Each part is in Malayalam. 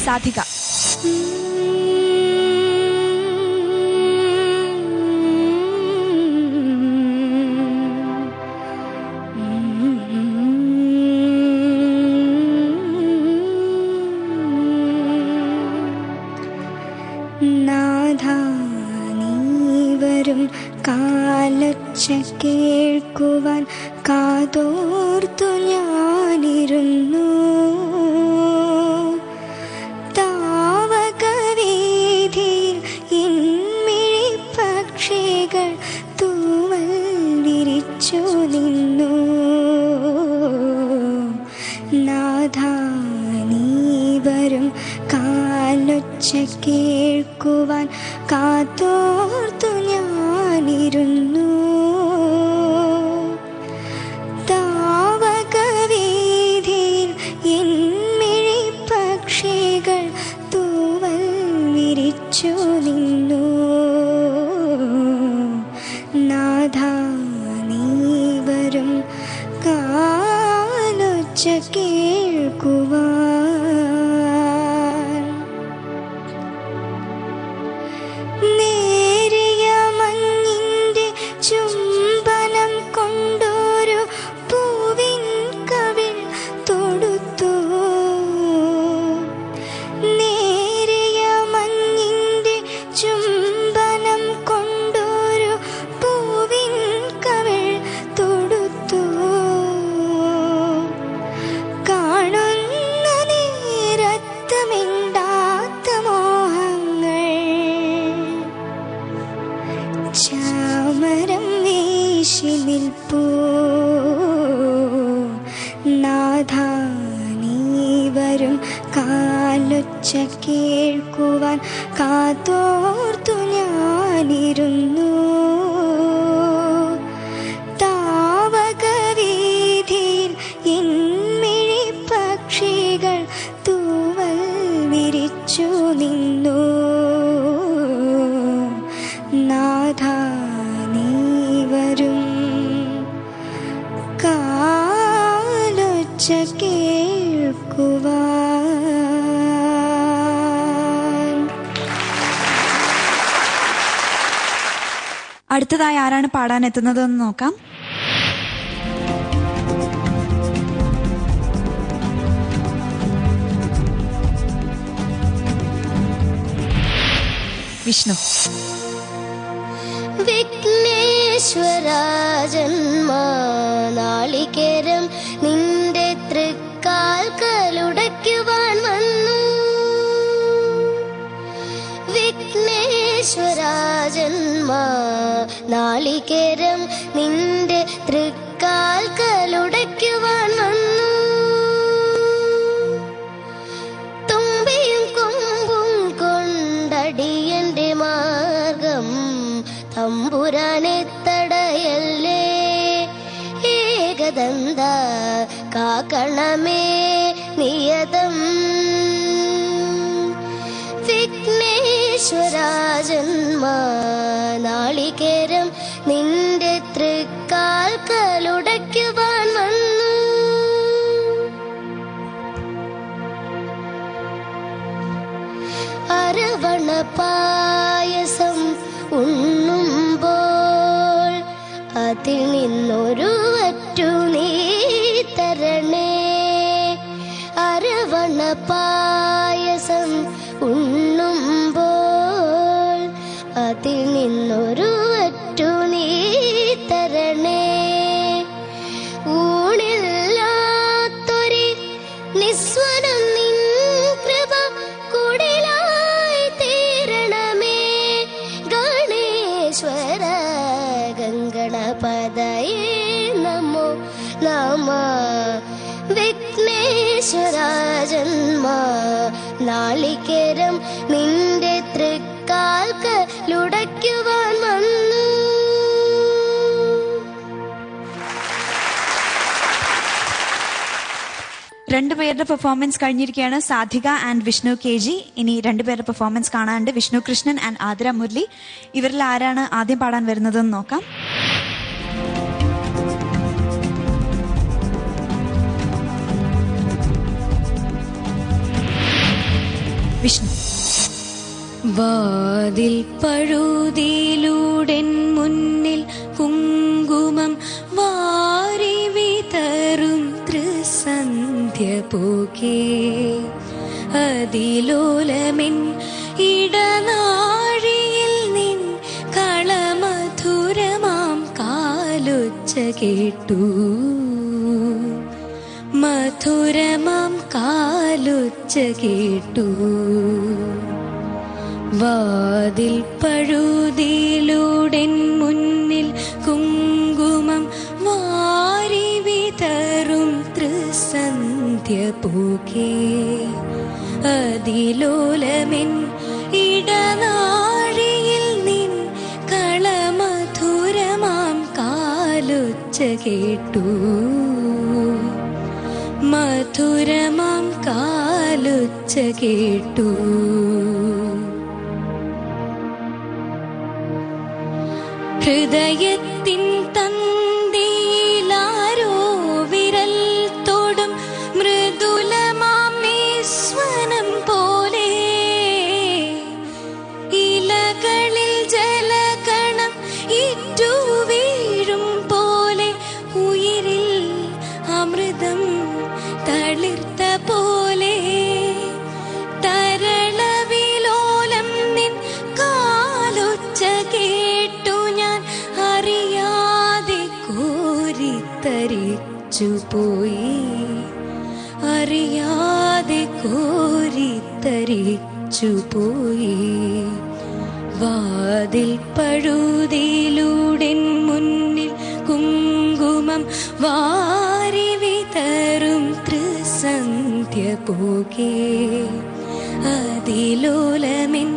സാധിക. നാഥാനീവരും കാലൊച്ച കേൾക്കുവാൻ കാതോർത്തു ഞാനിരുന്നു. താവകവീഥിയിൽ ഇൻമിഴി പക്ഷികൾ തൂവൽ വിരിച്ചു നിന്നു. നാഥാനീവരും കാലൊച്ച കേൾക്കുവാൻ കാതോർത്തു ഞാനിരുന്നു. താവകവീഥിയിൽ ഇൻമിഴി പക്ഷികൾ തൂവൽ വിരിച്ചു നിന്നു. നാഥാനീവരും കാലൊച്ച കേൾക്കുവാൻ. നേരിയ മഞ്ഞിന്റെ ചുംബനം കൊണ്ടൊരു പൂവിൻ കവിൾ തൊടുത്തു. നേരിയ മഞ്ഞിന്റെ ചുംബനം കൊണ്ടൊരു പൂവിൻ കവിൾ തൊടുത്തു. കാണുന്ന നേരത്ത് മിണ്ടാത്ത മോഹങ്ങൾ ചാമരം വീശി നിൽപ്പൂ. നാഥാനീവരും കാലൊച്ച കേൾക്കുവാൻ കാതോർത്തു ഞാനിരുന്നു. താവകവീഥിയിൽ ഇൻമിഴി പക്ഷികൾ തൂവൽ വിരിച്ചു നിന്നു. നാഥാനീവരും കാലൊച്ച കേൾക്കുവാൻ. അടുത്തതായി ആരാണ് പാടാൻ എത്തുന്നതെന്ന് നോക്കാം. വിഷ്ണു. വിഘ്നേശ്വരാജന്മാനാളികേരം നിന്റെ തൃക്കാൽക്കലുടയ്ക്കുവാൻ വന്നു. വിഘ്നേശ്വരാജന്മാനാളികേരം നിന്റെ തൃക്കാൽക്കലുടയ്ക്കുവാൻ വന്നു. തുമ്പിയും കൊമ്പും കൊണ്ടടിയന്റെ മാർഗം തമ്പുരാനെ തടയല്ലേ. ഏകദന്ത കാക്കണമേ നിയതം. വിഘ്നേശ്വരാജന്മാനാളികേരം നിന്റെ തൃക്കാൽക്കലുടയ്ക്കുവാൻ വന്നു. അരവണ പായസം ഉണ്ണുമ്പോൾ അതിൽ നിന്നൊരു വറ്റു നീ തരണേ. അരവണ പായസം ഉണ്ണുമ്പോൾ അതിൽ നിന്നൊരു വറ്റു നീ തരണേ. ഊണില്ലാത്തൊരു നിസ്വനം നിൻ കൃപ കുടിലായി തീരണമേ. ഗണേശ്വര ഗംഗണപതയേ നമോ നമ. വിഘ്നേശ്വരാജന്മാനാളികേരം നിന്റെ തൃക്കാൽക്കലുടയ്ക്കുവാൻ വന്നു. രണ്ടുപേരുടെ പെർഫോമൻസ് കഴിഞ്ഞിരിക്കുകയാണ്. Sadhika and Vishnu KG. ഇനി രണ്ടുപേരുടെ പെർഫോമൻസ് കാണാനുണ്ട്. വിഷ്ണു കൃഷ്ണൻ ആൻഡ് ആതിര മുരളി. ഇവരിൽ ആരാണ് ആദ്യം പാടാൻ വരുന്നതെന്ന് നോക്കാം. വിഷ്ണു. വാതിൽ പഴുതിയിലൂടെൻ മുന്നിൽ കുങ്കുമം വാരി വിതറും ത്രിസന്ധ്യ പോകേ, അതിലോലമെൻ ഇടനാഴിയിൽ നിൻ കളമധുരമാം കാലൊച്ച കേട്ടു, മധുരമാം കാലൊച്ച കേട്ടു. വാതിൽ പഴുതിയിലൂടെൻ മുന്നിൽ കുങ്കുമം വാരി വിതറും ത്രിസന്ധ്യ പോകേ, അതിലോലമെൻ ഇടനാഴിയിൽ നിൻ കളമധുരമാം കാലൊച്ച കേട്ടു, മധുരമാം കാലൊച്ച കേട്ടു. ഹൃദയത്തിൻ തന്തിയിലാരോ വിരൽ തൊടും മൃദുലമാം നിസ്വനം പോലെ, ഇലകളിൽ ജലകണം ഇറ്റു വീഴും പോലെ, ഉയിരിൽ അമൃതം തളിർത്ത പോലെ, തരളവിലോലം നിൻ കാലൊച്ച കേട്ടു ഞാൻ അറിയാതെ കോരിത്തരിച്ചു പോയി, അറിയാതെ കോരിത്തരിച്ചു പോയി. വാതിൽ പഴുതിയിലൂടെൻ മുന്നിൽ കുങ്കുമം വാരി വിതറും ത്രിസന്ധ്യ പോകേ, അതിലോലമെൻ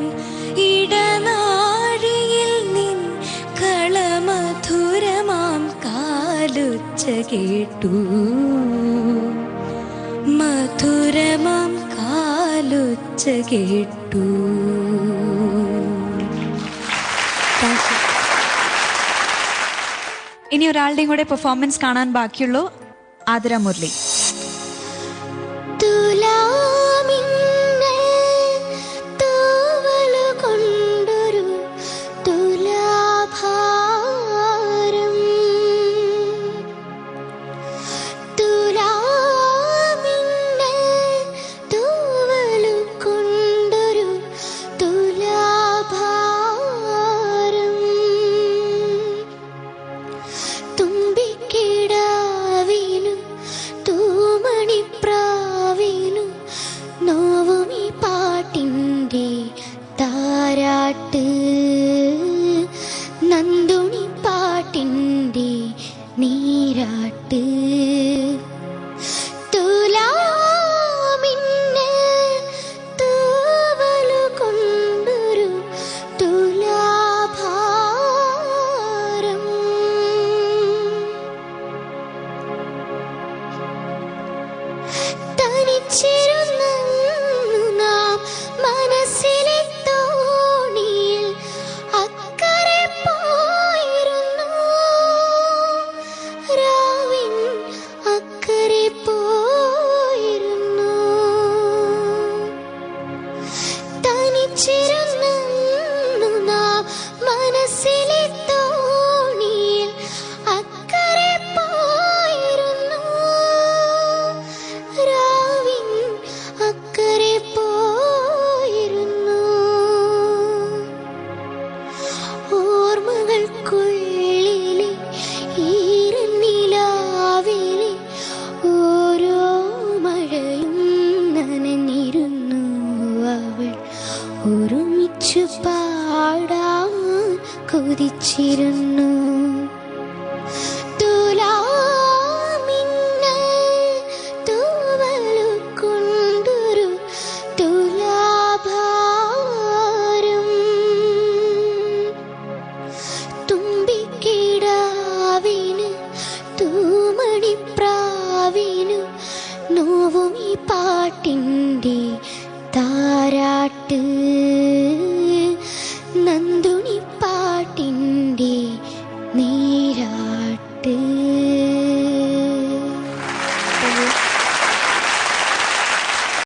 ഇടനാഴിയിൽ നിൻ കളമധുരമാം കാലൊച്ച കേട്ടു, മധുരമാം കാലൊച്ച കേട്ടു. ഇനി ഒരാളുടെയും കൂടെ പെർഫോമൻസ് കാണാൻ ബാക്കിയുള്ളൂ. ആതിര മുരളി. നന്ദുണി പാട്ടിൻ്റെ നീരാട്ട്, തുലാമിന്ന് തൂവലു കൊണ്ടൊരു തുലാഭാരം, തനിച്ചിരുന്ന നാം മനസ്സിലെ തോണിയിൽ അക്കരെ പോയിരുന്നു, രാവിൻ അക്കരെ പോയിരുന്നു. തനിച്ചിരുന്ന നാം മനസ്സിലെ തോണിയിൽ അക്കരെ പോയിരുന്നു, രാവിൻ അക്കരെ പോയിരുന്നു. ഓർമ്മകൾക്കുള്ളിലെ ഈരനിലാവിലെ ഓരോ മഴയും നനഞ്ഞിരുന്നു, അവൾ ഒരുമിച്ചു പാടാൻ കൊതിച്ചിരുന്നു.